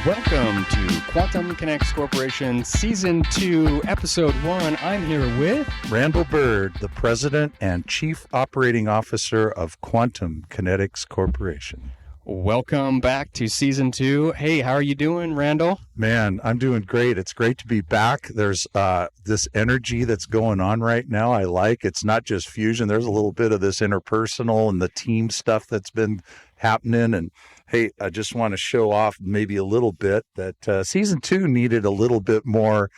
Welcome to Quantum Kinetic Corporation Season 2, Episode 1. I'm here with Randal Bird, the President and Chief Operating Officer of Quantum Kinetics Corporation. Welcome back to Season 2. Hey, how are you doing, Randal? Man, I'm doing great. It's great to be back. There's this energy that's going on right now. I like it's not just fusion. There's a little bit of this interpersonal and the team stuff that's been happening. And hey, I just want to show off maybe a little bit that Season 2 needed a little bit more,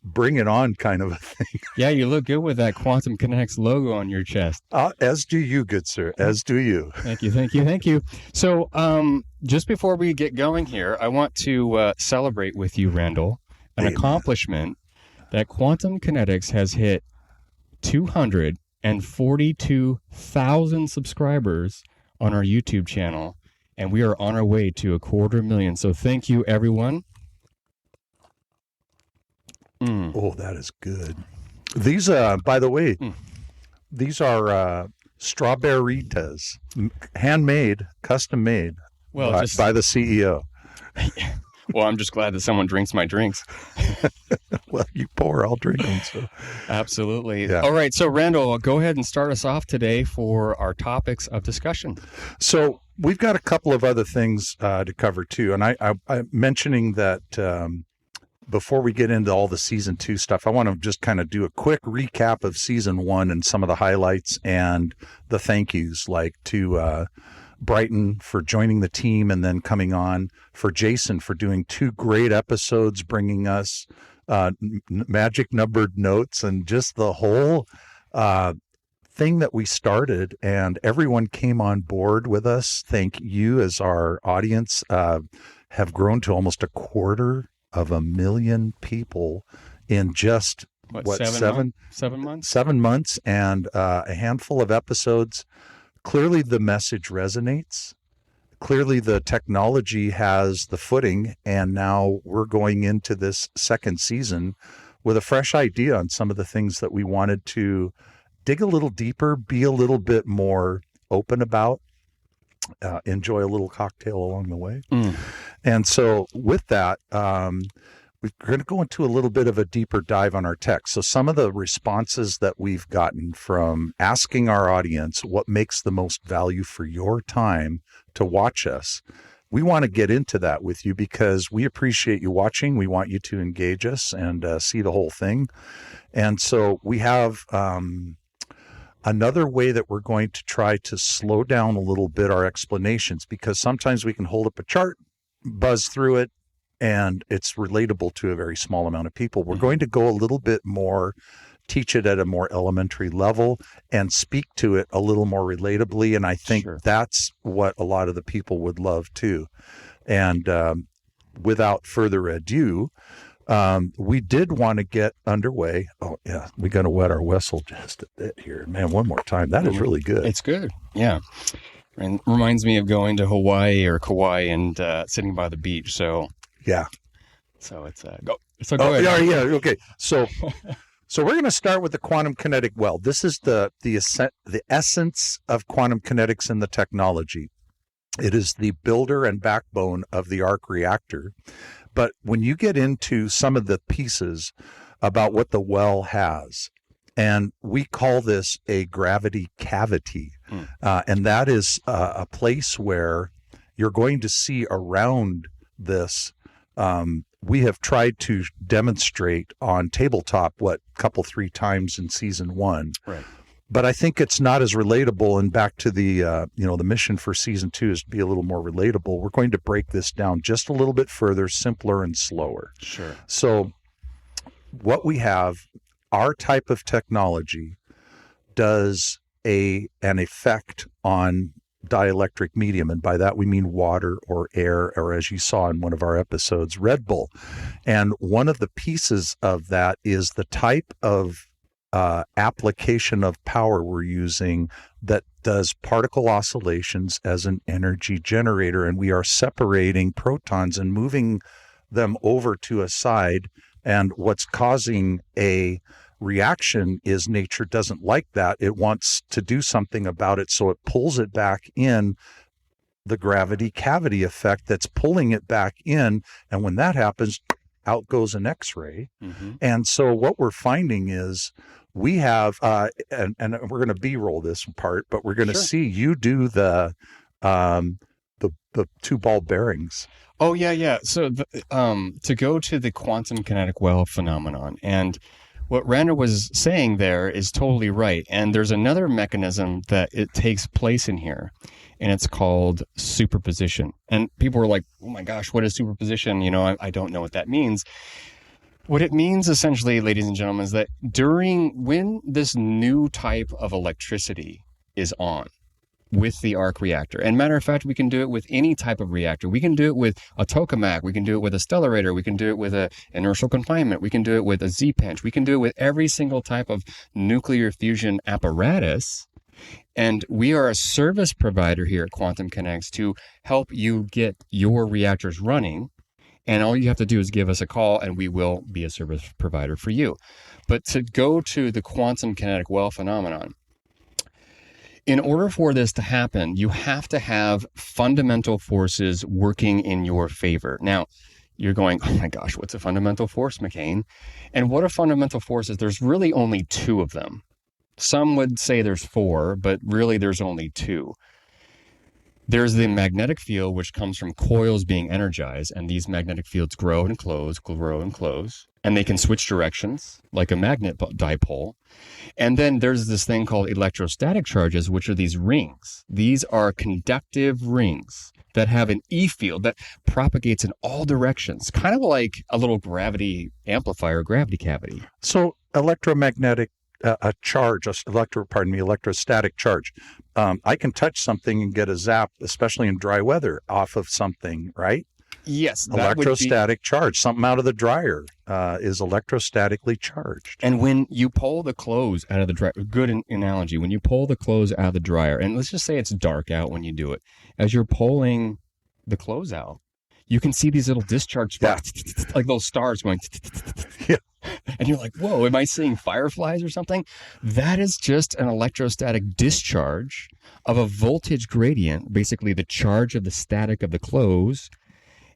bring it on kind of a thing. Yeah, you look good with that Quantum Kinetics logo on your chest. As do you, good sir. As do you. Thank you. So just before we get going here, I want to celebrate with you, Randal, an accomplishment that Quantum Kinetics has hit 242,000 subscribers on our YouTube channel, and we are on our way to 250,000. So thank you, everyone. Oh, that is good. These, by the way, these are Strawberitas, handmade, custom made by the CEO. Well, I'm just glad that someone drinks my drinks. Well, you pour, I'll drink them. So. Absolutely. Yeah. All right. So, Randal, go ahead and start us off today for our topics of discussion. So we've got a couple of other things to cover, too. And I'm mentioning that before we get into all the Season 2 stuff, I want to just kind of do a quick recap of Season 1 and some of the highlights and the thank yous, like to Brighton for joining the team and then coming on, for Jason for doing 2 great episodes, bringing us magic numbered notes and just the whole thing that we started, and everyone came on board with us. Thank you, as our audience have grown to almost 250,000 people in just seven months? 7 months and a handful of episodes. Clearly the message resonates. Clearly the technology has the footing, and now we're going into this second season with a fresh idea on some of the things that we wanted to dig a little deeper, be a little bit more open about, enjoy a little cocktail along the way. And so with that, we're going to go into a little bit of a deeper dive on our text. So some of the responses that we've gotten from asking our audience what makes the most value for your time to watch us, we want to get into that with you because we appreciate you watching. We want you to engage us and see the whole thing. And so we have another way that we're going to try to slow down a little bit our explanations, because sometimes we can hold up a chart, buzz through it, and it's relatable to a very small amount of people. We're going to go a little bit more, teach it at a more elementary level, and speak to it a little more relatably. And I think that's what a lot of the people would love too. And without further ado, we did want to get underway. Oh yeah, we got to wet our whistle just a bit here, man. One more time. That is really good. It's good. Yeah. And reminds me of going to Hawaii or Kauai and sitting by the beach. So yeah. So it's go. So go ahead. Yeah. Okay. So we're going to start with the Quantum Kinetic Well. This is the essence of quantum kinetics and the technology. It is the builder and backbone of the arc reactor. But when you get into some of the pieces about what the well has, and we call this a gravity cavity, and that is a place where you're going to see around this. We have tried to demonstrate on tabletop, couple 3 times in Season 1. Right. But I think it's not as relatable. And back to the, the mission for Season 2 is to be a little more relatable. We're going to break this down just a little bit further, simpler and slower. Sure. So what we have, our type of technology does an effect on dielectric medium. And by that, we mean water or air, or as you saw in one of our episodes, Red Bull. And one of the pieces of that is the type of application of power we're using that does particle oscillations as an energy generator. And we are separating protons and moving them over to a side. And what's causing a reaction is nature doesn't like that. It wants to do something about it. So it pulls it back in the gravity cavity effect that's pulling it back in. And when that happens, out goes an X-ray. Mm-hmm. And so what we're finding is we have, and we're going to B-roll this part, but we're going to see you do the 2 ball bearings. Oh, yeah. So to go to the quantum kinetic well phenomenon, and what Randal was saying there is totally right. And there's another mechanism that it takes place in here, and it's called superposition. And people are like, oh my gosh, what is superposition? I don't know what that means. What it means essentially, ladies and gentlemen, is that when this new type of electricity is on with the arc reactor, and matter of fact, we can do it with any type of reactor. We can do it with a tokamak. We can do it with a stellarator. We can do it with a inertial confinement. We can do it with a Z-pinch. We can do it with every single type of nuclear fusion apparatus. And we are a service provider here at Quantum Kinetics to help you get your reactors running. And all you have to do is give us a call, and we will be a service provider for you. But to go to the quantum kinetic well phenomenon, in order for this to happen, you have to have fundamental forces working in your favor. Now, you're going, oh my gosh, what's a fundamental force, McKane? And what a fundamental force is, there's really only 2 of them. Some would say there's 4, but really there's only 2. There's the magnetic field, which comes from coils being energized, and these magnetic fields grow and close, and they can switch directions like a magnet dipole. And then there's this thing called electrostatic charges, which are these rings. These are conductive rings that have an E field that propagates in all directions, kind of like a little gravity amplifier, gravity cavity. So electromagnetic electrostatic charge. I can touch something and get a zap, especially in dry weather, off of something, right? Yes. Electrostatic charge. Something out of the dryer is electrostatically charged. And when you pull the clothes out of the dryer, good analogy, when you pull the clothes out of the dryer, and let's just say it's dark out when you do it, as you're pulling the clothes out, you can see these little discharge spots, like those stars going. Yeah. And you're like, whoa, am I seeing fireflies or something? That is just an electrostatic discharge of a voltage gradient, basically the charge of the static of the clothes,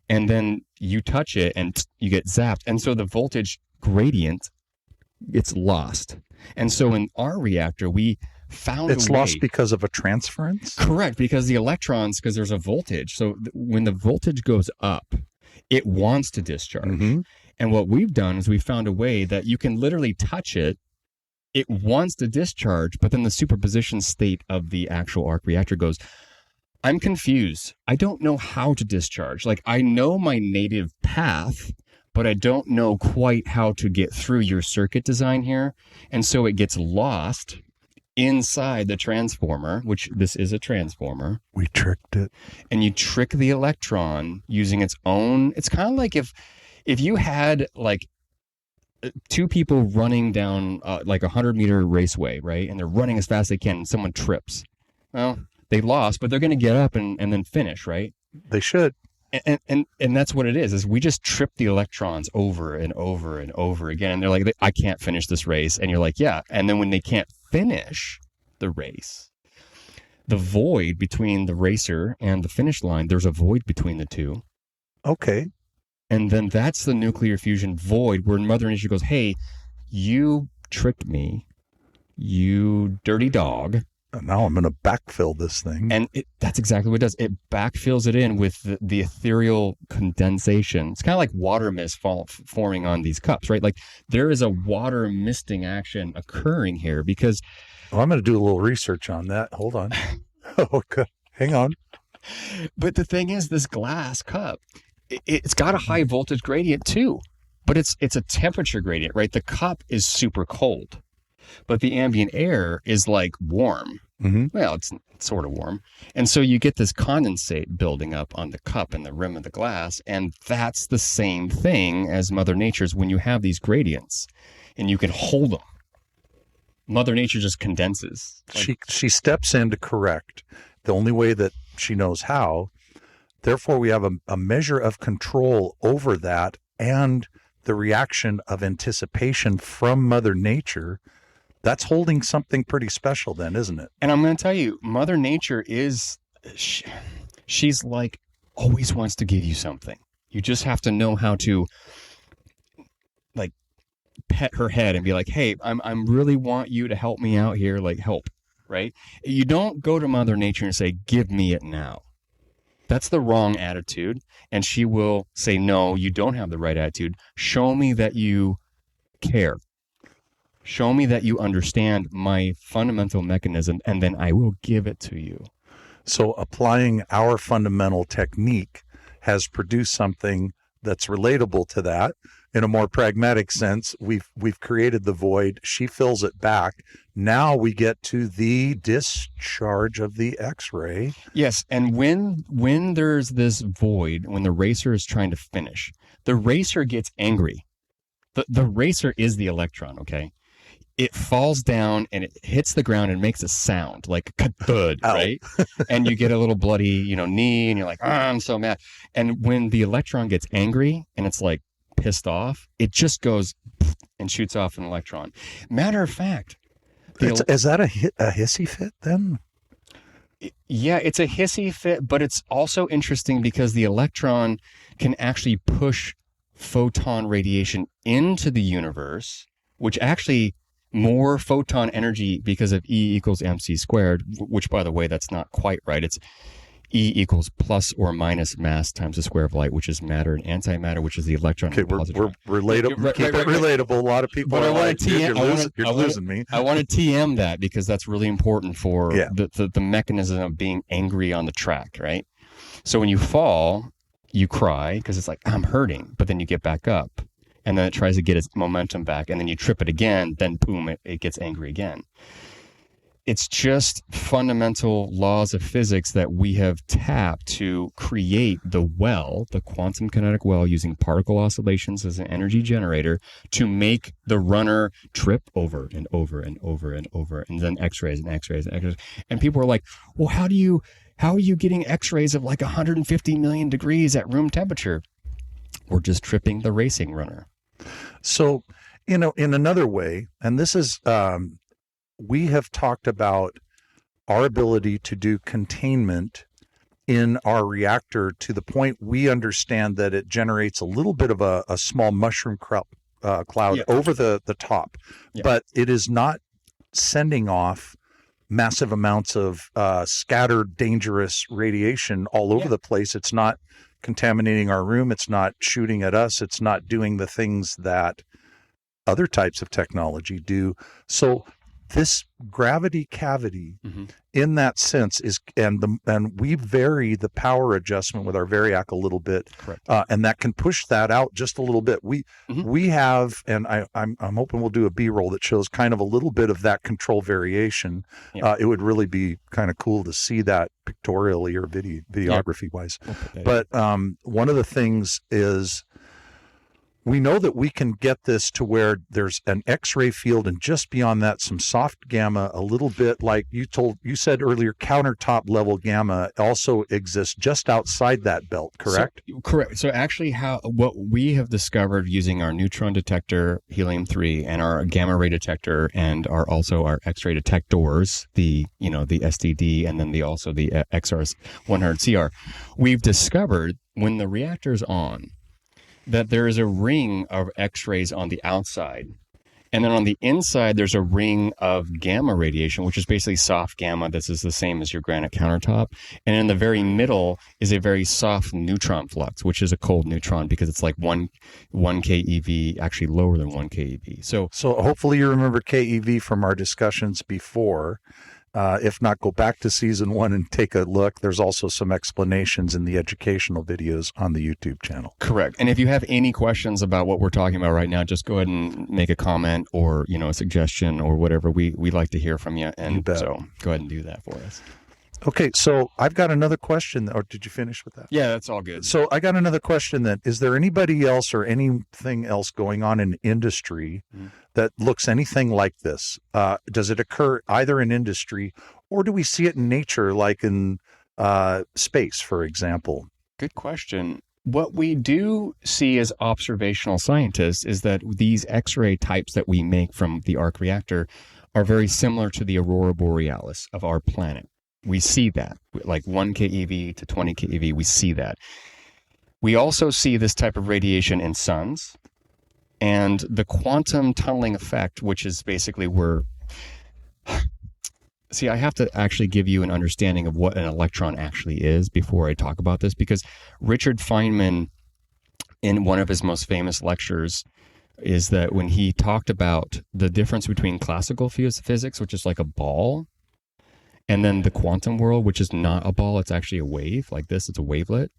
and then you touch it and you get zapped. And so the voltage gradient, it's lost. And so in our reactor, we found it's lost because of a transference? Correct, because the electrons, because there's a voltage. So when the voltage goes up, it wants to discharge. Mm-hmm. And what we've done is we found a way that you can literally touch it. It wants to discharge, but then the superposition state of the actual arc reactor goes, I'm confused. I don't know how to discharge. Like, I know my native path, but I don't know quite how to get through your circuit design here. And so it gets lost inside the transformer, which this is a transformer. We tricked it. And you trick the electron using its own. It's kind of like if you had like 2 people running down like 100-meter raceway, right? And they're running as fast as they can, and someone trips. Well, they lost, but they're going to get up and then finish, right? They should. And that's what it is we just trip the electrons over and over and over again. And they're like, I can't finish this race. And you're like, yeah. And then when they can't finish the race, the void between the racer and the finish line, there's a void between the two. Okay. And then that's the nuclear fusion void where Mother Nature goes, hey, you tricked me, you dirty dog. Now I'm going to backfill this thing. And that's exactly what it does. It backfills it in with the ethereal condensation. It's kind of like water mist forming on these cups, right? Like there is a water misting action occurring here because... Well, I'm going to do a little research on that. Hold on. Okay. Hang on. But the thing is, this glass cup, it's got a high voltage gradient too, but it's a temperature gradient, right? The cup is super cold, but the ambient air is like warm. Mm-hmm. Well, it's sort of warm. And so you get this condensate building up on the cup and the rim of the glass. And that's the same thing as Mother Nature's when you have these gradients and you can hold them. Mother Nature just condenses. She steps in to correct the only way that she knows how. Therefore, we have a measure of control over that and the reaction of anticipation from Mother Nature. That's holding something pretty special then, isn't it? And I'm going to tell you, Mother Nature is, she's like always wants to give you something. You just have to know how to like pet her head and be like, hey, I'm really want you to help me out here, like help, right? You don't go to Mother Nature and say, give me it now. That's the wrong attitude. And she will say, no, you don't have the right attitude. Show me that you care. Show me that you understand my fundamental mechanism, and then I will give it to you. So applying our fundamental technique has produced something that's relatable to that. In a more pragmatic sense, we've created the void. She fills it back. Now we get to the discharge of the X-ray. Yes, and when there's this void, when the racer is trying to finish, the racer gets angry. The racer is the electron, okay? It falls down and it hits the ground and makes a sound like thud, right? And you get a little bloody, knee, and you're like, I'm so mad. And when the electron gets angry and it's like pissed off, it just goes and shoots off an electron. Matter of fact, is that a hissy fit then? Yeah, it's a hissy fit, but it's also interesting because the electron can actually push photon radiation into the universe, which actually more photon energy because of E equals mc squared, which, by the way, that's not quite right. It's E equals plus or minus mass times the square of light, which is matter, and antimatter, which is the electron. Okay, we're relatable. Keep it relatable. A lot of people are like, you're losing me. I want to TM that because that's really important for the mechanism of being angry on the track, right? So when you fall, you cry because it's like, I'm hurting, but then you get back up. And then it tries to get its momentum back, and then you trip it again, then boom, it gets angry again. It's just fundamental laws of physics that we have tapped to create the well, the quantum kinetic well, using particle oscillations as an energy generator to make the runner trip over and over and over and over, and then X-rays and X-rays and X-rays. And people are like, well, how are you getting X-rays of like 150 million degrees at room temperature? We're just tripping the racing runner. So, in another way, and this is, we have talked about our ability to do containment in our reactor to the point we understand that it generates a little bit of a small mushroom cloud over the top, but it is not sending off massive amounts of scattered dangerous radiation all over the place. It's not contaminating our room. It's not shooting at us. It's not doing the things that other types of technology do. So this gravity cavity, in that sense, is and we vary the power adjustment with our variac a little bit, and that can push that out just a little bit. We have, and I'm hoping we'll do a B-roll that shows kind of a little bit of that control variation. It would really be kind of cool to see that pictorially or videography wise. But one of the thyou is, we know that we can get this to where there's an X-ray field, and just beyond that, some soft gamma, a little bit like you said earlier, countertop level gamma also exists just outside that belt, correct? Correct. So actually what we have discovered using our neutron detector, helium-3, and our gamma ray detector, and also our X-ray detectors, the STD, and then the XR100CR, we've discovered when the reactor's on, that there is a ring of X-rays on the outside. And then on the inside, there's a ring of gamma radiation, which is basically soft gamma. This is the same as your granite countertop. And in the very middle is a very soft neutron flux, which is a cold neutron because it's like 1 keV, actually lower than 1 keV. So hopefully you remember keV from our discussions before. If not, go back to season 1 and take a look. There's also some explanations in the educational videos on the YouTube channel. Correct. And if you have any questions about what we're talking about right now, just go ahead and make a comment or, a suggestion or whatever. We like to hear from you. And so go ahead and do that for us. Okay, so I've got another question. Or did you finish with that? Yeah, that's all good. So I got another question then. Is there anybody else or anything else going on in industry that looks anything like this? Does it occur either in industry or do we see it in nature, like in space, for example? Good question. What we do see as observational scientists is that these X-ray types that we make from the arc reactor are very similar to the aurora borealis of our planet. We see that, like 1 keV to 20 keV, we see that. We also see this type of radiation in suns, and the quantum tunneling effect, which is basically where... See, I have to actually give you an understanding of what an electron actually is before I talk about this, because Richard Feynman, in one of his most famous lectures, is that when he talked about the difference between classical physics, which is like a ball, and then the quantum world, which is not a ball, it's actually a wave, like this, it's a wavelet.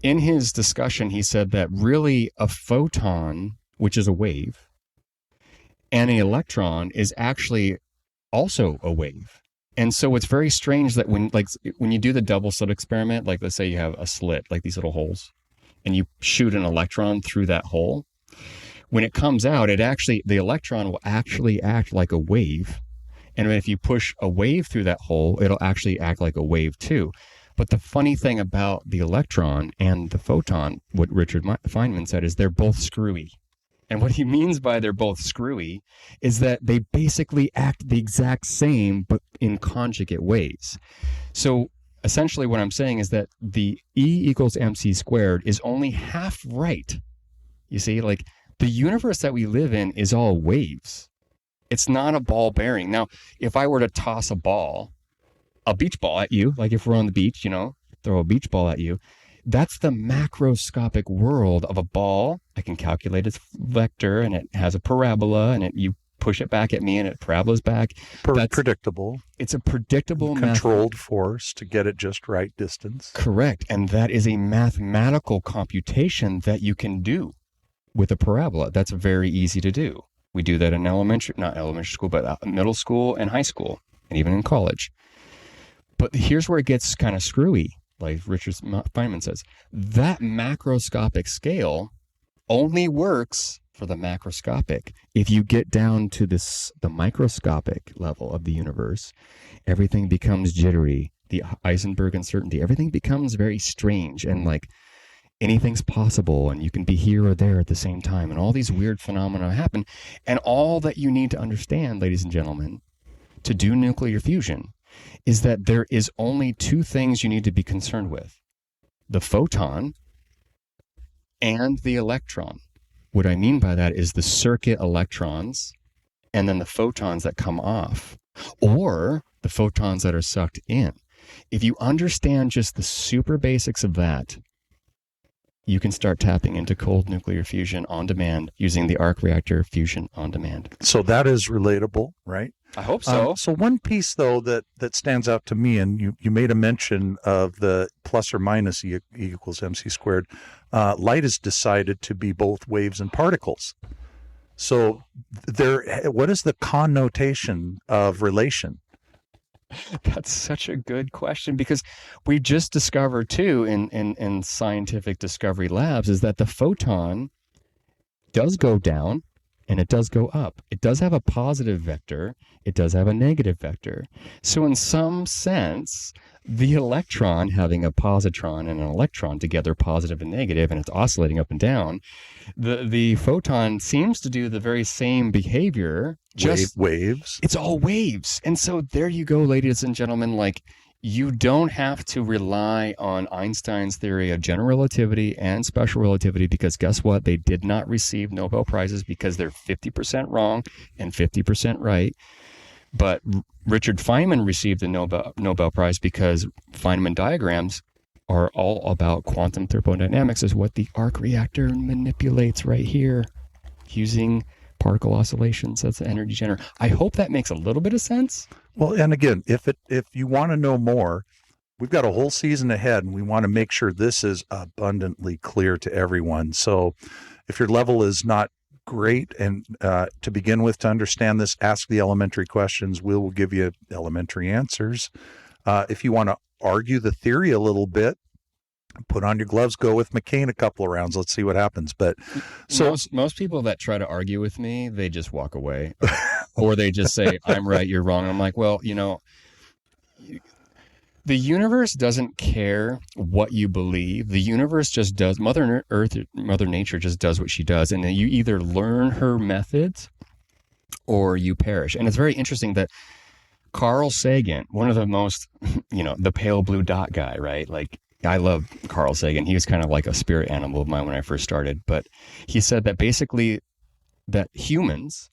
In his discussion, he said that really a photon, which is a wave, and an electron is actually also a wave. And so it's very strange that when you do the double slit experiment, like let's say you have a slit, like these little holes, and you shoot an electron through that hole, when it comes out, the electron will actually act like a wave. And if you push a wave through that hole, it'll actually act like a wave too. But the funny thing about the electron and the photon, what Richard Feynman said, is they're both screwy. And what he means by they're both screwy is that they basically act the exact same, but in conjugate ways. So essentially what I'm saying is that the E equals mc squared is only half right. You see, like the universe that we live in is all waves. It's not a ball bearing. Now, if I were to toss a beach ball at you, like if we're on the beach, throw a beach ball at you, that's the macroscopic world of a ball. I can calculate its vector, and it has a parabola, and you push it back at me, and it parabolas back. Predictable. It's a predictable controlled force to get it just right distance. Correct. And that is a mathematical computation that you can do with a parabola. That's very easy to do. We do that in not elementary school, but middle school and high school, and even in college. But here's where it gets kind of screwy. Like Richard Feynman says, that macroscopic scale only works for the macroscopic. If you get down to the microscopic level of the universe, everything becomes jittery. The Heisenberg uncertainty, everything becomes very strange, and like anything's possible, and you can be here or there at the same time, and all these weird phenomena happen. And all that you need to understand, ladies and gentlemen, to do nuclear fusion is that there is only two things you need to be concerned with: the photon and the electron. What I mean by that is the circuit electrons and then the photons that come off, or the photons that are sucked in. If you understand just the super basics of that, you can start tapping into cold nuclear fusion on demand using the arc reactor fusion on demand. So that is relatable, right? I hope so. So one piece, though, that stands out to me, and you made a mention of the plus or minus E equals mc squared. Light is decided to be both waves and particles. So what is the connotation of relation? That's such a good question, because we just discovered too in scientific discovery labs is that the photon does go down and it does go up. It does have a positive vector. It does have a negative vector. So in some sense, the electron having a positron and an electron together, positive and negative, and it's oscillating up and down, the photon seems to do the very same behavior. Just waves. It's all waves. And so there you go, ladies and gentlemen. Like, you don't have to rely on Einstein's theory of general relativity and special relativity, because guess what? They did not receive Nobel Prizes because they're 50% wrong and 50% right. But Richard Feynman received the Nobel Prize because Feynman diagrams are all about quantum thermodynamics, is what the arc reactor manipulates right here using particle oscillations. That's the energy generator. I hope that makes a little bit of sense. Well, and again, if you want to know more, we've got a whole season ahead, and we want to make sure this is abundantly clear to everyone. So if your level is not great, and to begin with, to understand this, ask the elementary questions. We will give you elementary answers. If you want to argue the theory a little bit, put on your gloves, go with McKane a couple of rounds. Let's see what happens. But so most people that try to argue with me, they just walk away, or they just say, I'm right, you're wrong. I'm like, well, the universe doesn't care what you believe. The universe just does. Mother Nature just does what she does. And then you either learn her methods or you perish. And it's very interesting that Carl Sagan, one of the most, the pale blue dot guy, right? Like, I love Carl Sagan. He was kind of like a spirit animal of mine when I first started. But he said that basically that humans,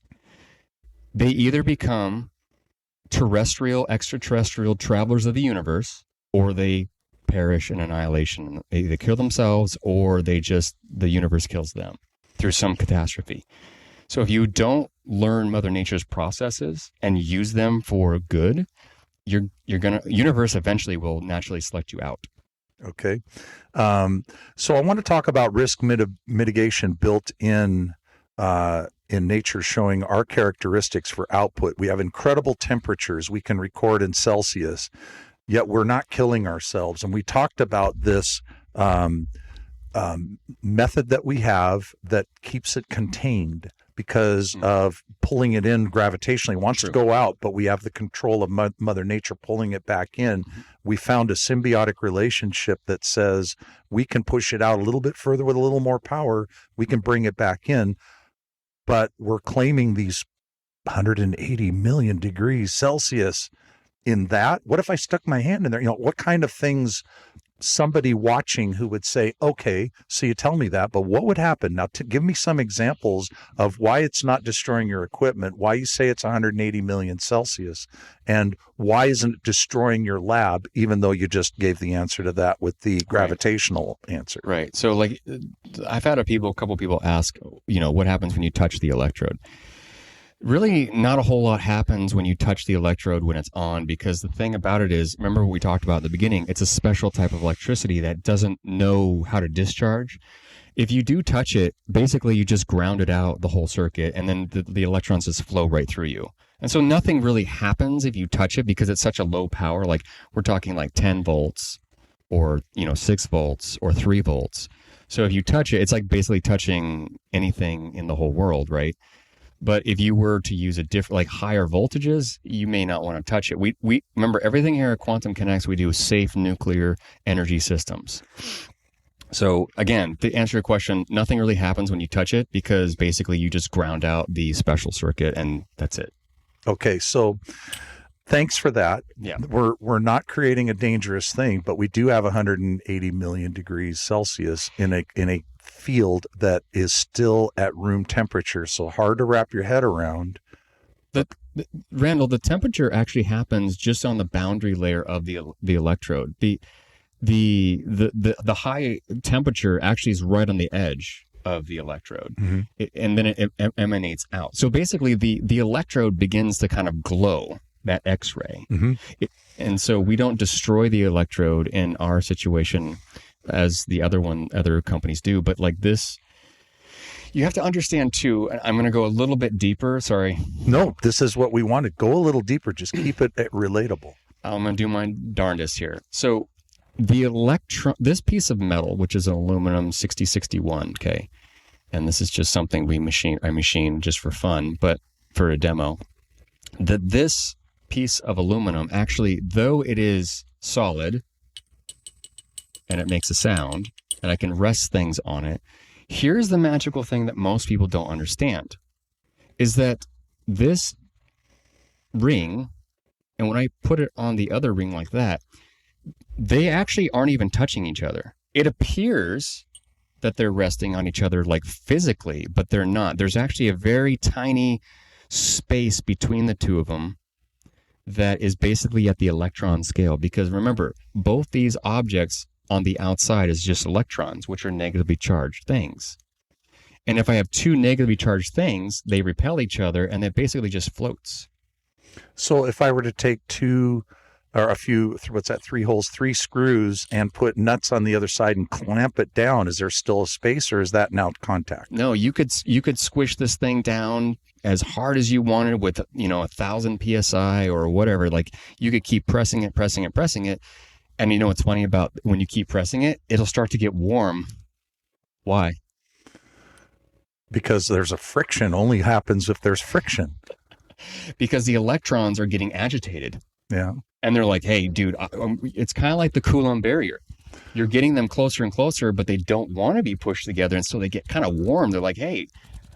they either become terrestrial, extraterrestrial travelers of the universe, or they perish in annihilation. They either kill themselves or the universe kills them through some catastrophe. So if you don't learn Mother Nature's processes and use them for good, universe eventually will naturally select you out. Okay. So I want to talk about risk mitigation built in nature, showing our characteristics for output. We have incredible temperatures we can record in Celsius, yet we're not killing ourselves. And we talked about this method that we have that keeps it contained because of pulling it in gravitationally. It wants to go out, but we have the control of Mother Nature pulling it back in. We found a symbiotic relationship that says we can push it out a little bit further with a little more power. We can bring it back in, but we're claiming these 180 million degrees Celsius in that. What if I stuck my hand in there? What kind of things somebody watching who would say, okay, so you tell me that, but what would happen? Now, give me some examples of why it's not destroying your equipment, why you say it's 180 million Celsius, and why isn't it destroying your lab, even though you just gave the answer to that with the gravitational answer. Right. So, like, I've had a couple people ask, what happens when you touch the electrode? Really, not a whole lot happens when you touch the electrode when it's on, because the thing about it is, remember what we talked about at the beginning, it's a special type of electricity that doesn't know how to discharge. If you do touch it, basically you just grounded out the whole circuit, and then the electrons just flow right through you. And so nothing really happens if you touch it because it's such a low power. Like, we're talking like 10 volts or 6 volts or 3 volts. So if you touch it, it's like basically touching anything in the whole world, right? But if you were to use a different, like higher voltages, you may not want to touch it. We remember, everything here at Quantum Kinetics, we do safe nuclear energy systems. So again, to answer your question, nothing really happens when you touch it because basically you just ground out the special circuit and that's it. Okay, so thanks for that. Yeah. We're not creating a dangerous thing, but we do have 180 million degrees Celsius in a field that is still at room temperature, so hard to wrap your head around. Randall, the temperature actually happens just on the boundary layer of the electrode. The high temperature actually is right on the edge of the electrode, and then it emanates out. So basically, the electrode begins to kind of glow, that X-ray, and so we don't destroy the electrode in our situation as the other companies do. But like this, you have to understand too, and I'm going to go a little bit deeper. Sorry. No, this is what we wanted. Go a little deeper. Just keep it relatable. I'm going to do my darndest here. So this piece of metal, which is an aluminum 6061, okay, and this is just something I machine just for fun, but for a demo, this piece of aluminum actually, though it is solid, and it makes a sound, and I can rest things on it. Here's the magical thing that most people don't understand, is that this ring, and when I put it on the other ring like that, they actually aren't even touching each other. It appears that they're resting on each other like physically, but they're not. There's actually a very tiny space between the two of them that is basically at the electron scale, because remember, both these objects on the outside is just electrons, which are negatively charged things. And if I have two negatively charged things, they repel each other, and it basically just floats. So if I were to take three holes, 3 screws, and put nuts on the other side and clamp it down, is there still a space, or is that now contact? No, you could squish this thing down as hard as you wanted with 1,000 psi or whatever. Like, you could keep pressing it. And you know what's funny about when you keep pressing it, it'll start to get warm. Why? Because there's a friction. Only happens if there's friction. Because the electrons are getting agitated. Yeah. And they're like, hey, dude, it's kind of like the Coulomb barrier. You're getting them closer and closer, but they don't want to be pushed together. And so they get kind of warm. They're like, hey,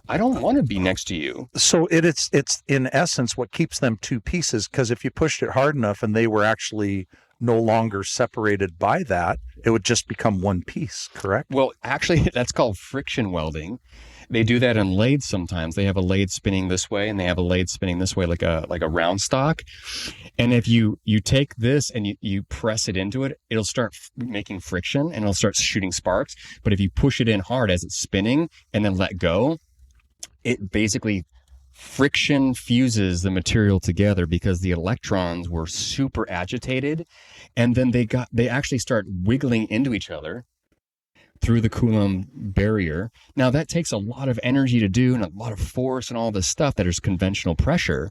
I don't want to be next to you. So it's in essence what keeps them two pieces, because if you pushed it hard enough and they were actually no longer separated by that, it would just become one piece, correct? Well, actually, that's called friction welding. They do that in lathes sometimes. They have a lathe spinning this way and they have a lathe spinning this way, like a round stock. And if you take this and you press it into it, it'll start making friction and it'll start shooting sparks. But if you push it in hard as it's spinning and then let go, it basically friction fuses the material together because the electrons were super agitated, and then they actually start wiggling into each other through the Coulomb barrier. Now that takes a lot of energy to do and a lot of force and all this stuff that is conventional pressure.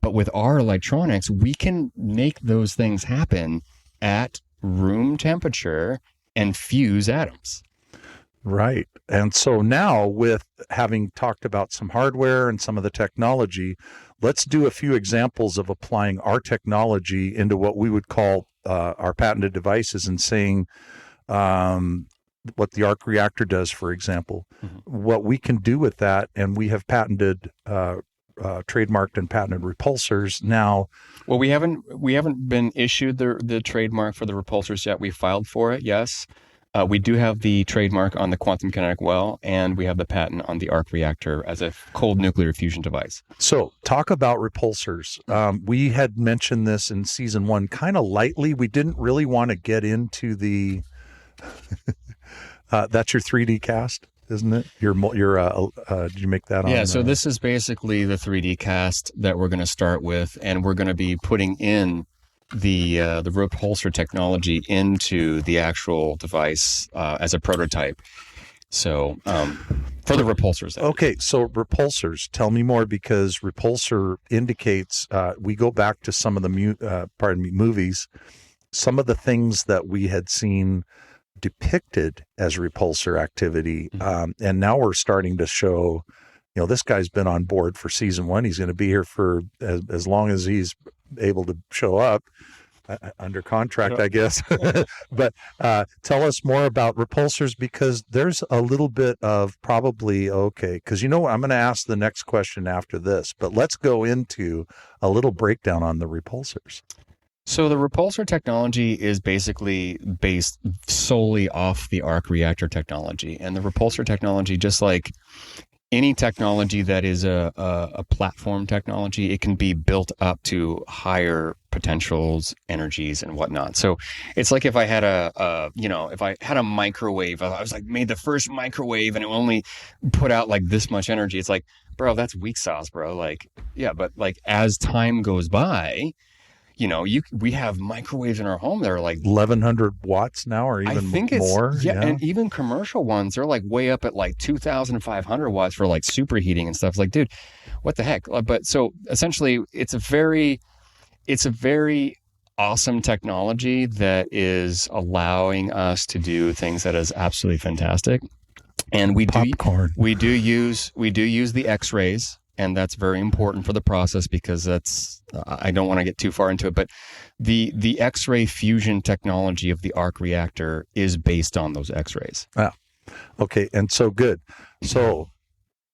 But with our electronics, we can make those things happen at room temperature and fuse atoms. Right. And so now, with having talked about some hardware and some of the technology, let's do a few examples of applying our technology into what we would call our patented devices, and saying what the arc reactor does, for example, what we can do with that. And we have patented, trademarked and patented repulsors now. Well, we haven't been issued the trademark for the repulsors yet. We filed for it, yes. We do have the trademark on the Quantum Kinetic Well, and we have the patent on the arc reactor as a cold nuclear fusion device. So talk about repulsors. We had mentioned this in season 1 kind of lightly. We didn't really want to get into the that's your 3D cast, isn't it? Did you make that on? Yeah, so this is basically the 3D cast that we're going to start with, and we're going to be putting in the repulsor technology into the actual device as a prototype. So for the repulsors. Okay, so repulsors, tell me more, because repulsor indicates, we go back to some of the movies, some of the things that we had seen depicted as repulsor activity, and now we're starting to show, this guy's been on board for season 1. He's going to be here for as long as he's able to show up under contract, I guess. But tell us more about repulsors, because there's a little bit of probably, because I'm going to ask the next question after this, but let's go into a little breakdown on the repulsors. So the repulsor technology is basically based solely off the arc reactor technology. And the repulsor technology, just like any technology that is a platform technology, it can be built up to higher potentials, energies, and whatnot. So it's like if I had if I had a microwave, I was like made the first microwave and it only put out like this much energy. It's like, bro, that's weak sauce, bro. Like, yeah, but like as time goes by, we have microwaves in our home that are like 1,100 watts now, or even more. Yeah, and even commercial ones, they're like way up at like 2,500 watts for like superheating and stuff. Like, dude, what the heck? But so essentially, it's a very awesome technology that is allowing us to do things that is absolutely fantastic. And we do use the X-rays. And that's very important for the process, because I don't want to get too far into it, but the X-ray fusion technology of the arc reactor is based on those X-rays. Ah, okay. And so good. So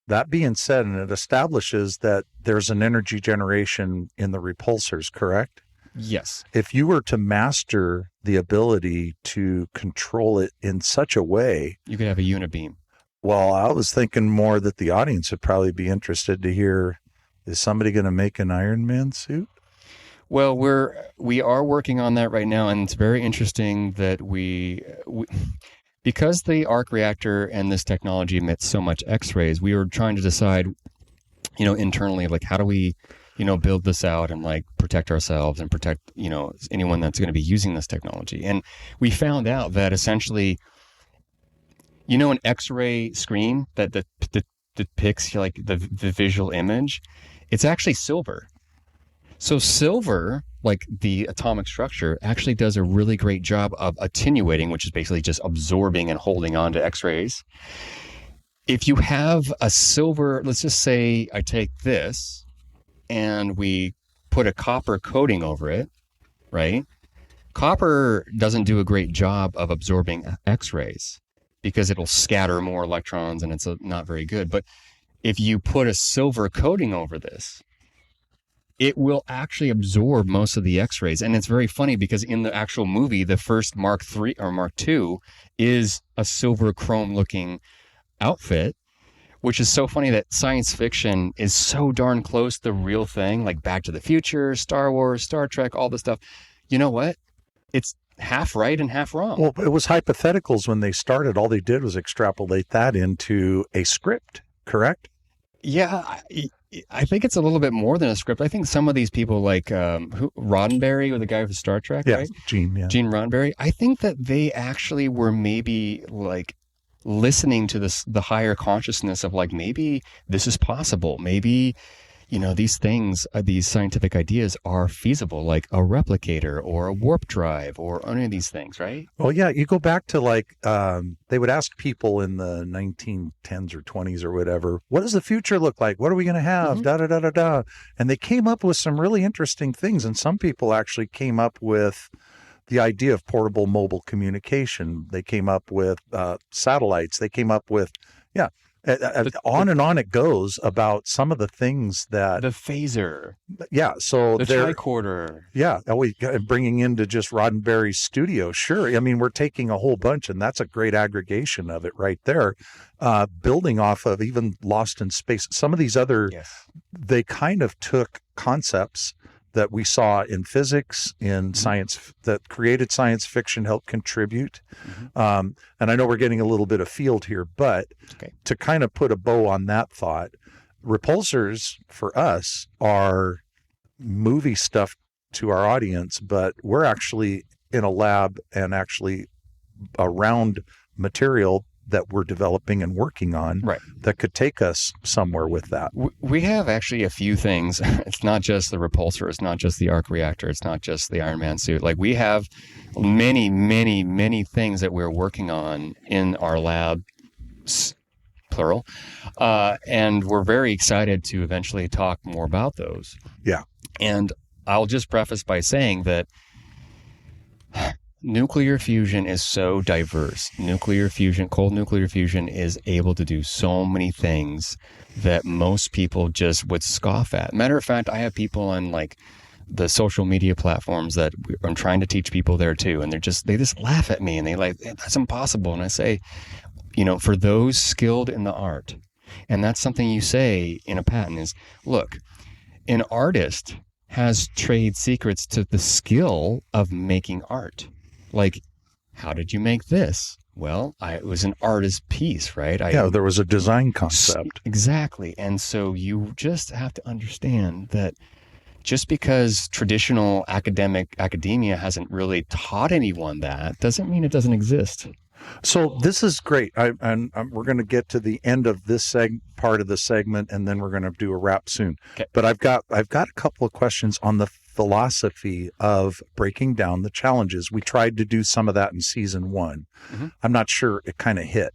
that being said, and it establishes that there's an energy generation in the repulsors, correct? Yes. If you were to master the ability to control it in such a way, you could have a unibeam. Well, I was thinking more that the audience would probably be interested to hear, is somebody going to make an Iron Man suit? Well, we are working on that right now, and it's very interesting that we because the arc reactor and this technology emits so much X-rays, we were trying to decide, internally, like, how do we, build this out and like protect ourselves and protect, anyone that's going to be using this technology. And we found out that essentially, an X-ray screen that depicts like the visual image, it's actually silver. So silver, like the atomic structure, actually does a really great job of attenuating, which is basically just absorbing and holding on to X-rays. If you have a silver, let's just say I take this and we put a copper coating over it, right? Copper doesn't do a great job of absorbing X-rays, because it'll scatter more electrons and it's not very good. But if you put a silver coating over this, it will actually absorb most of the X-rays. And it's very funny because in the actual movie, the first Mark III or Mark II is a silver chrome looking outfit, which is so funny that science fiction is so darn close to the real thing, like Back to the Future, Star Wars, Star Trek, all this stuff. You know what? It's half right and half wrong. Well, it was hypotheticals when they started. All they did was extrapolate that into a script, correct? Yeah, I think it's a little bit more than a script. I think some of these people, like Roddenberry, or the guy from Star Trek, Yeah, right? Gene, yeah. Gene Roddenberry. I think that they actually were maybe like listening to the higher consciousness of like, maybe this is possible. Maybe, these things, these scientific ideas are feasible, like a replicator or a warp drive or any of these things, right? Well, yeah, you go back to like, they would ask people in the 1910s or 20s or whatever, what does the future look like? What are we going to have? Mm-hmm. Da, da, da, da, da. And they came up with some really interesting things. And some people actually came up with the idea of portable mobile communication. They came up with satellites. They came up with, on and on it goes about some of the things that the phaser, so the tricorder, bringing into just Roddenberry's studio. Sure, I mean, we're taking a whole bunch, and that's a great aggregation of it right there, building off of even Lost in Space. Some of these other, they kind of took concepts that we saw in physics, in science, that created science fiction, helped contribute. And I know we're getting a little bit afield here, but to kind of put a bow on that thought, Repulsors for us are movie stuff to our audience, but we're actually in a lab and actually around material that we're developing and working on that could take us somewhere with that. We have actually a few things. It's not just the repulsor. It's not just the arc reactor. It's not just the Iron Man suit. Like, we have many, many, many things that we're working on in our lab, plural. And we're very excited to eventually talk more about those. Yeah. And I'll just preface by saying that nuclear fusion is so diverse. Cold nuclear fusion is able to do so many things that most people just would scoff at. Matter of fact, I have people on like the social media platforms that I'm trying to teach people there too, and they just laugh at me and they like, that's impossible. And I say, for those skilled in the art, and that's something you say in a patent is, look, an artist has trade secrets to the skill of making art. Like, how did you make this? Well, it was an artist piece, right? There was a design concept. Exactly. And so you just have to understand that just because traditional academia hasn't really taught anyone that doesn't mean it doesn't exist. So this is great. And we're going to get to the end of this part of the segment, and then we're going to do a wrap soon. Okay. But I've got a couple of questions on the philosophy of breaking down the challenges. We tried to do some of that in season 1. Mm-hmm. I'm not sure it kind of hit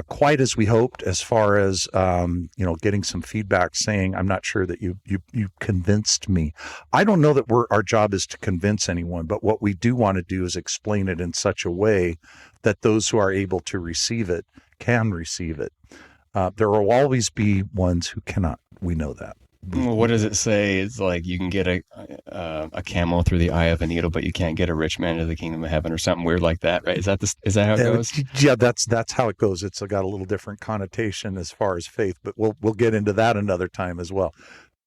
quite as we hoped, as far as getting some feedback saying, I'm not sure that you convinced me. I don't know that our job is to convince anyone, but what we do want to do is explain it in such a way that those who are able to receive it can receive it. There will always be ones who cannot. We know that. Well, what does it say? It's like you can get a camel through the eye of a needle, but you can't get a rich man into the kingdom of heaven, or something weird like that, right? Is that how it goes? Yeah, that's how it goes. It's got a little different connotation as far as faith, but we'll get into that another time as well.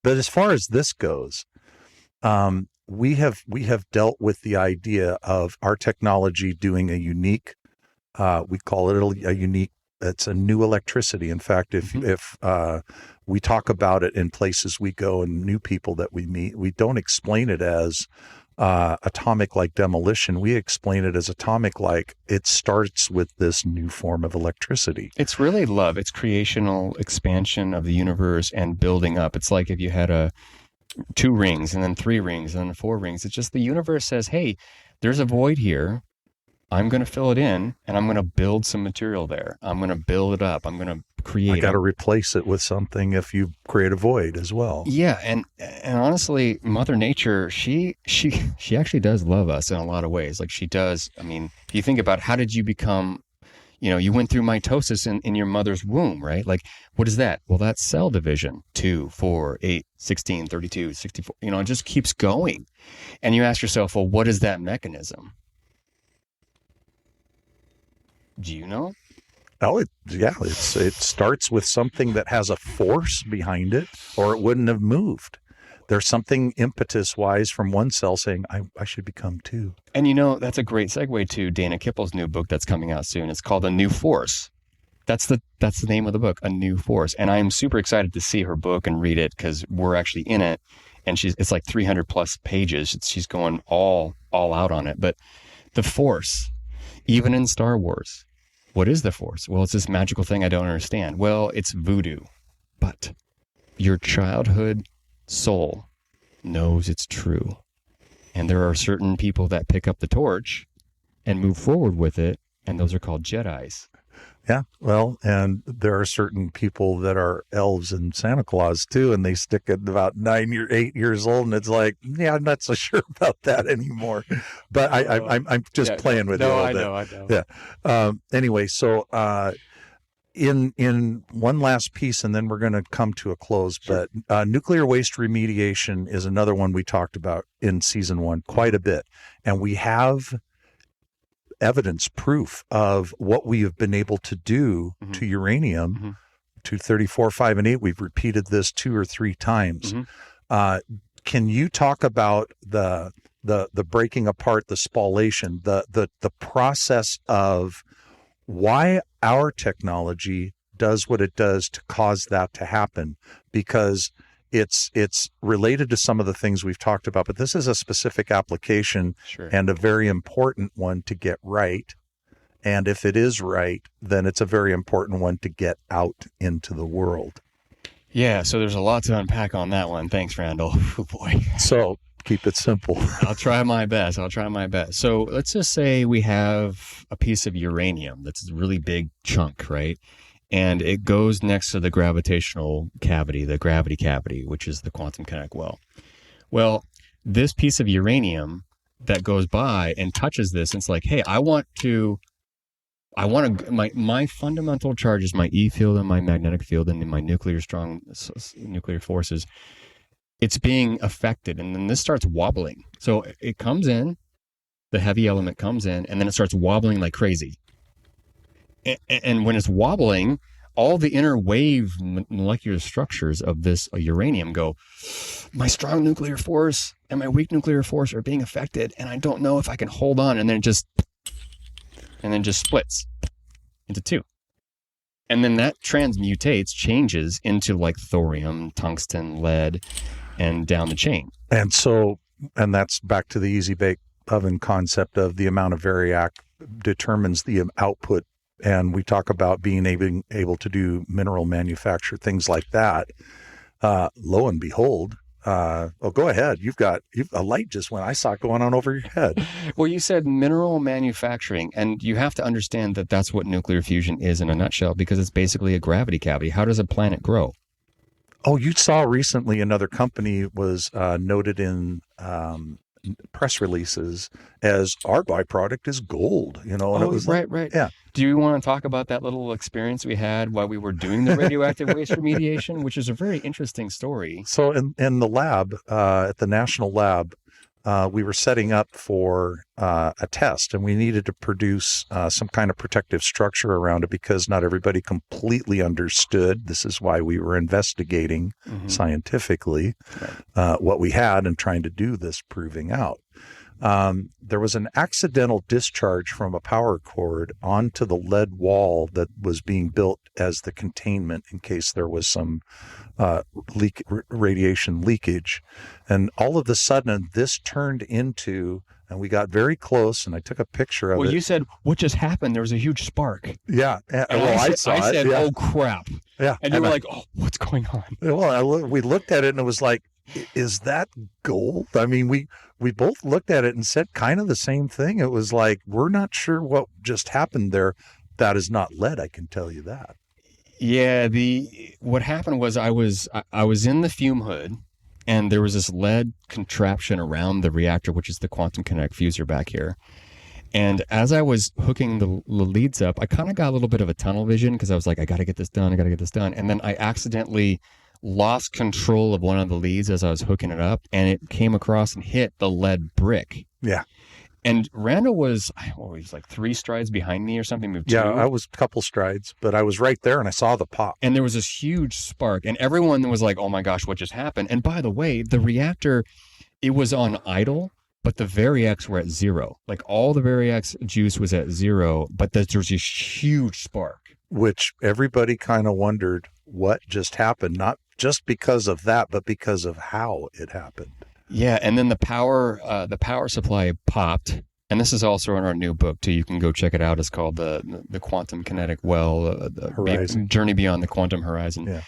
But as far as this goes, we have dealt with the idea of our technology doing a unique. We call it a unique. It's a new electricity. In fact, if we talk about it in places we go and new people that we meet, we don't explain it as atomic like demolition. We explain it as atomic like it starts with this new form of electricity. It's really love. It's creational expansion of the universe and building up. It's like if you had 2 rings and then 3 rings and then 4 rings. It's just the universe says, hey, there's a void here. I'm going to fill it in, and I'm going to build some material there. I'm going to build it up. I'm going to create. I got to replace it with something if you create a void as well. Yeah, and honestly, Mother Nature, she actually does love us in a lot of ways. Like, she does. I mean, if you think about how did you become You went through mitosis in your mother's womb, right? Like, what is that? Well, that's cell division. 2, 4, 8, 16, 32, 64. It just keeps going. And you ask yourself, well, what is that mechanism? Do you know? Oh, it starts with something that has a force behind it, or it wouldn't have moved. There's something impetus-wise from one cell saying, I should become 2. And that's a great segue to Dana Kippel's new book that's coming out soon. It's called A New Force. That's the name of the book, A New Force. And I'm super excited to see her book and read it because we're actually in it. And it's like 300 plus pages. She's going all out on it. But the Force, even in Star Wars, what is the Force? Well, it's this magical thing I don't understand. Well, it's voodoo. But your childhood soul knows it's true. And there are certain people that pick up the torch and move forward with it. And those are called Jedis. Yeah, well, and there are certain people that are elves and Santa Claus too, and they stick at about 8 years old, and it's like, yeah, I'm not so sure about that anymore. But I'm just playing with you a little bit. I know. Yeah. Anyway, so in one last piece, and then we're going to come to a close. Sure. But nuclear waste remediation is another one we talked about in season 1 quite a bit, and we have evidence, proof of what we have been able to do to uranium, 234, 5, and 8. We've repeated this 2 or 3 times. Can you talk about the breaking apart, the spallation, the process of why our technology does what it does to cause that to happen? Because it's related to some of the things we've talked about, but this is a specific application and a very important one to get right. And if it is right, then it's a very important one to get out into the world. Yeah, so there's a lot to unpack on that one. Thanks, Randall. Oh, boy. So keep it simple. I'll try my best. So let's just say we have a piece of uranium that's a really big chunk, right? And it goes next to the gravitational cavity, the gravity cavity, which is the quantum kinetic well. Well, this piece of uranium that goes by and touches this, and it's like, hey, my fundamental charges, my E field and my magnetic field and my nuclear forces, it's being affected. And then this starts wobbling. So it comes in, the heavy element comes in, and then it starts wobbling like crazy. And when it's wobbling, all the inner wave molecular structures of this uranium go, my strong nuclear force and my weak nuclear force are being affected, and I don't know if I can hold on. And then it just splits into 2. And then that transmutates, changes into like thorium, tungsten, lead, and down the chain. And that's back to the easy bake oven concept of the amount of variac determines the output. And we talk about being able to do mineral manufacture, things like that. Lo and behold, go ahead. You've a light just went. I saw it going on over your head. Well, you said mineral manufacturing, and you have to understand that that's what nuclear fusion is in a nutshell, because it's basically a gravity cavity. How does a planet grow? Oh, you saw recently another company was noted in press releases as our byproduct is gold, and it was right. Yeah. Do you want to talk about that little experience we had while we were doing the radioactive waste remediation, which is a very interesting story? So in the lab, at the national lab, we were setting up for a test, and we needed to produce some kind of protective structure around it because not everybody completely understood. This is why we were investigating scientifically what we had and trying to do this proving out. There was an accidental discharge from a power cord onto the lead wall that was being built as the containment in case there was some radiation leakage. And all of a sudden, this turned into, and we got very close, and I took a picture of it. Well, you said, what just happened? There was a huge spark. Yeah. I said, yeah. Oh, crap. Yeah. And you were like, oh, what's going on? Well, we looked at it, and it was like, is that gold? I mean, we both looked at it and said kind of the same thing. It was like, we're not sure what just happened there. That is not lead, I can tell you that. Yeah, what happened was I was in the fume hood, and there was this lead contraption around the reactor, which is the quantum kinetic fuser back here. And as I was hooking the leads up, I kind of got a little bit of a tunnel vision because I was like, I got to get this done. And then I accidentally lost control of one of the leads as I was hooking it up, and it came across and hit the lead brick. Yeah. And Randall was, like 3 strides behind me or something. Moved 2. Yeah, I was a couple strides, but I was right there and I saw the pop. And there was this huge spark, and everyone was like, oh my gosh, what just happened? And by the way, the reactor, it was on idle, but the Variacs were at 0. Like all the Variacs juice was at 0, but there was this huge spark. Which everybody kind of wondered what just happened, not just because of that, but because of how it happened. Yeah, and then the power supply popped, and this is also in our new book too. You can go check it out. It's called the Quantum Kinetic Well, the Journey Beyond the Quantum Horizon. Yeah.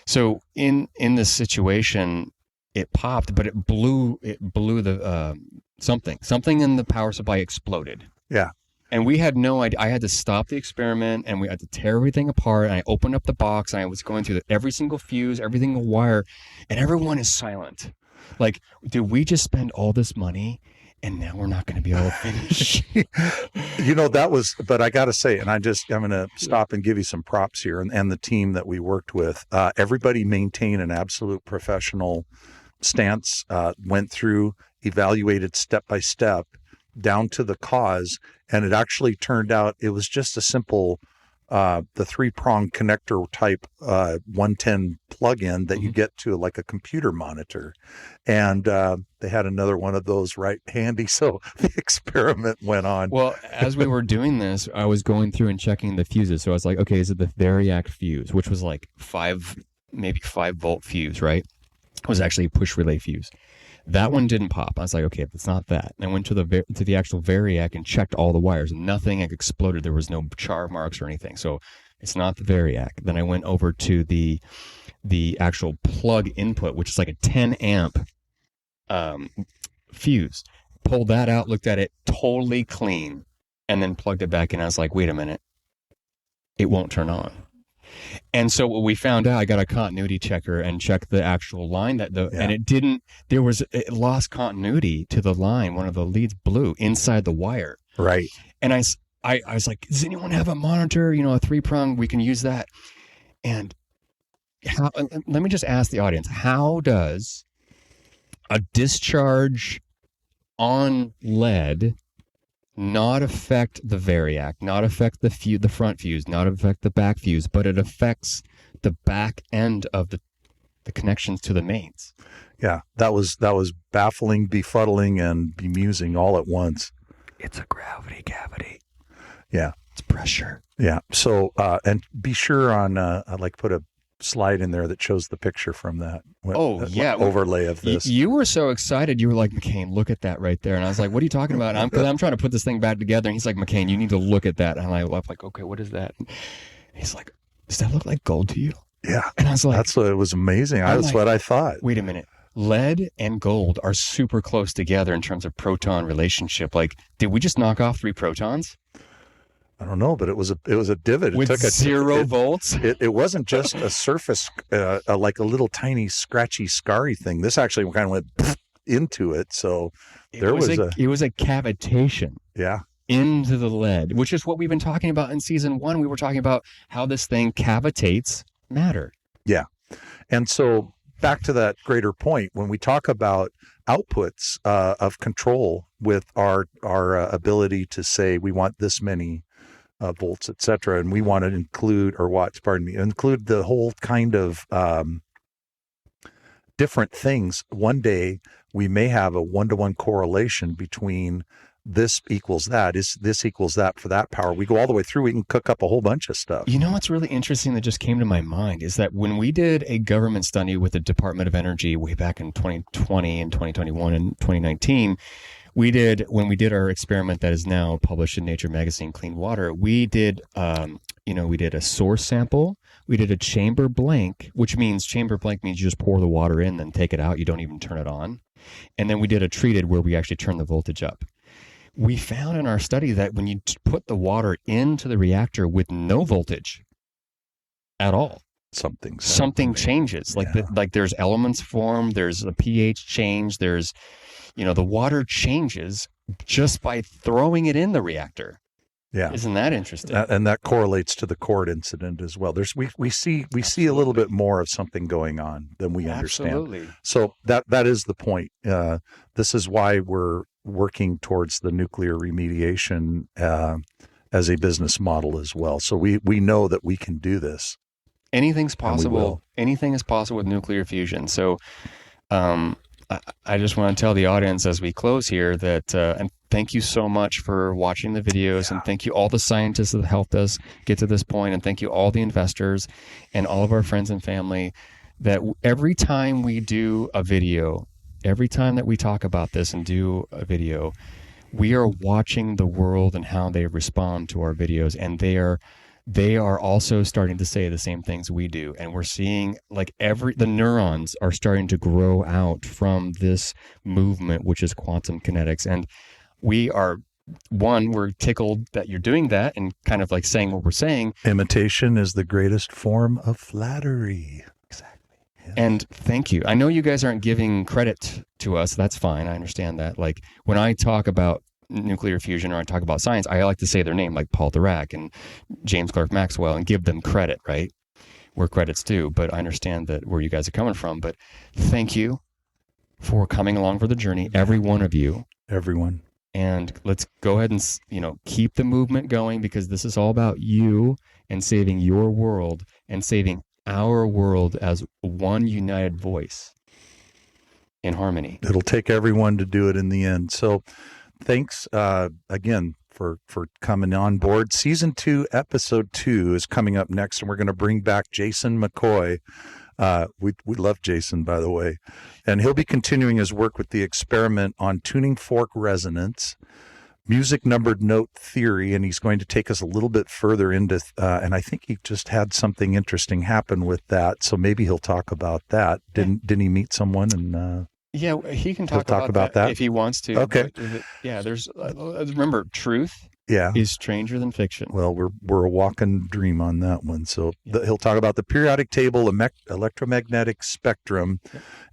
So in this situation, it popped, but it blew the something in the power supply exploded. Yeah. And we had no idea. I had to stop the experiment, and we had to tear everything apart. And I opened up the box, and I was going through every single fuse, every single wire, and everyone is silent. Like, did we just spend all this money and now we're not going to be able to finish? That was, but I got to say, and I'm going to stop and give you some props here and the team that we worked with. Everybody maintained an absolute professional stance, went through, evaluated step by step down to the cause. And it actually turned out it was just a simple, the 3-prong connector type 110 plug-in that you get to like a computer monitor. And they had another one of those right handy. So the experiment went on. Well, as we were doing this, I was going through and checking the fuses. So I was like, okay, is it the Variac fuse, which was like 5 volt fuse, right? It was actually a push relay fuse. That one didn't pop. I was like, okay, it's not that. And I went to the actual Variac and checked all the wires. Nothing exploded. There was no char marks or anything. So it's not the Variac. Then I went over to the actual plug input, which is like a 10 amp fuse. Pulled that out, looked at it, totally clean, and then plugged it back in. I was like, wait a minute, it won't turn on. And so what we found out, I got a continuity checker and checked the actual line and it didn't. It lost continuity to the line. One of the leads blew inside the wire. Right. And I was like, does anyone have a monitor? A 3-prong, we can use that. And let me just ask the audience, how does a discharge on lead not affect the Variac, not affect the front fuse, not affect the back fuse, but it affects the back end of the connections to the mains? Yeah, that was baffling, befuddling, and bemusing all at once. It's a gravity cavity. Yeah. It's pressure. Yeah. So, and be sure on, I'd like put a slide in there that shows the picture from that. Overlay of this. You were so excited. You were like, McKane, look at that right there. And I was like, what are you talking about? Because I'm trying to put this thing back together. And he's like, McKane, you need to look at that. And I'm like, okay, what is that? And he's like, does that look like gold to you? Yeah. And I was like, it was amazing. That's what I thought. Wait a minute. Lead and gold are super close together in terms of proton relationship. Like, did we just knock off 3 protons? I don't know, but it was a divot. With 0 volts? It wasn't just a surface, like a little tiny scratchy, scarry thing. This actually kind of went into it. So it was a cavitation. Yeah. Into the lead, which is what we've been talking about in season 1. We were talking about how this thing cavitates matter. Yeah. And so back to that greater point, when we talk about outputs of control with our ability to say we want this many volts, et cetera, and we want to include, or watts, pardon me, include the whole kind of different things. One day we may have a 1-to-1 correlation between this equals that, is this equals that for that power. We go all the way through, we can cook up a whole bunch of stuff. You know what's really interesting that just came to my mind is that when we did a government study with the Department of Energy way back in 2020 and 2021 and 2019, when we did our experiment that is now published in Nature Magazine, Clean Water, we did a source sample, we did a chamber blank, which means chamber blank means you just pour the water in, then take it out, you don't even turn it on. And then we did a treated where we actually turn the voltage up. We found in our study that when you put the water into the reactor with no voltage at all, something changes. Like there's elements formed, there's a pH change, there's the water changes just by throwing it in the reactor. Yeah. Isn't that interesting? And that correlates to the cord incident as well. We see a little bit more of something going on than we understand. Absolutely. So that is the point. This is why we're working towards the nuclear remediation as a business model as well. So we know that we can do this. Anything's possible. Anything is possible with nuclear fusion. So I just want to tell the audience as we close here that, and thank you so much for watching the videos, and thank you all the scientists that helped us get to this point, and thank you all the investors and all of our friends and family, that every time we do a video, every time that we talk about this and do a video, we are watching the world and how they respond to our videos, and they are also starting to say the same things we do. And we're seeing like the neurons are starting to grow out from this movement, which is quantum kinetics. And we're tickled that you're doing that and kind of like saying what we're saying. Imitation is the greatest form of flattery. Exactly. Yeah. And thank you. I know you guys aren't giving credit to us. That's fine. I understand that. Like when I talk about nuclear fusion or I talk about science, I like to say their name, like Paul Dirac and James Clerk Maxwell, and give them credit, right? Where credit's due. But I understand that where you guys are coming from. But thank you for coming along for the journey, every one of you. Everyone. And let's go ahead and, keep the movement going, because this is all about you and saving your world and saving our world as one united voice in harmony. It'll take everyone to do it in the end. So thanks again for coming on board. Season 2, episode 2 is coming up next, and we're going to bring back Jason MacCoy. We love Jason, by the way, and he'll be continuing his work with the experiment on tuning fork resonance, music numbered note theory, and he's going to take us a little bit further into, and I think he just had something interesting happen with that, so maybe he'll talk about that. Didn't he meet someone and? Yeah, he can talk about that if he wants to. Okay. There's remember, truth is stranger than fiction. Well, we're a walking dream on that one. So he'll talk about the periodic table, electromagnetic spectrum,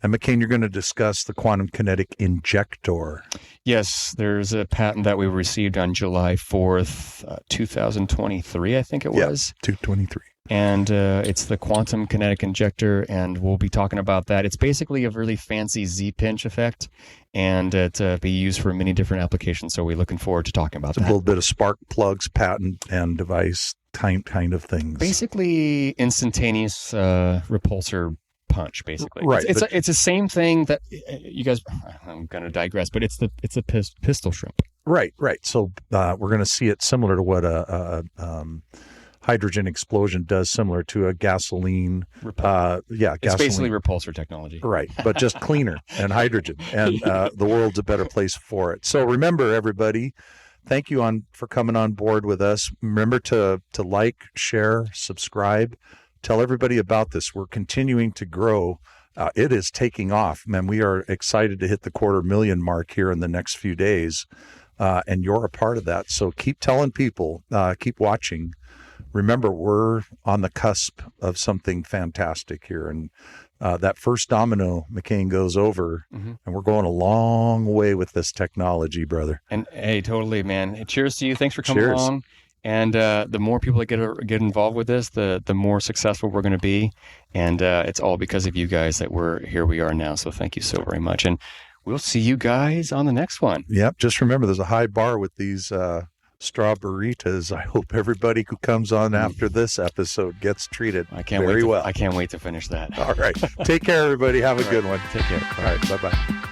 and McKane, you're going to discuss the quantum kinetic injector. Yes, there's a patent that we received on July 4th, 2023, I think it was. 223. And it's the quantum kinetic injector, and we'll be talking about that. It's basically a really fancy Z-pinch effect, and it's be used for many different applications, so we're looking forward to talking about that. A little bit of spark plugs, patent, and device kind of things. Basically instantaneous repulsor punch, basically. Right. It's the same thing that you guys, I'm going to digress, but it's a pistol shrimp. Right. So we're going to see it similar to what a hydrogen explosion does, similar to a gasoline. Gasoline. It's basically repulsor technology. Right, but just cleaner and hydrogen, and the world's a better place for it. So remember, everybody, thank you for coming on board with us. Remember to like, share, subscribe, tell everybody about this. We're continuing to grow. It is taking off, man. We are excited to hit the 250,000 mark here in the next few days, and you're a part of that. So keep telling people, keep watching. Remember, we're on the cusp of something fantastic here. And that first domino, McKane, goes over, and we're going a long way with this technology, brother. And hey, totally, man. Hey, cheers to you. Thanks for coming along. And the more people that get involved with this, the more successful we're going to be. And it's all because of you guys that here we are now. So thank you so very much. And we'll see you guys on the next one. Yep. Just remember, there's a high bar with these Strawberitas. I hope everybody who comes on after this episode gets treated very well. I can't wait to finish that. All right. Take care, everybody. Have a good one. Take care. All right. Bye-bye.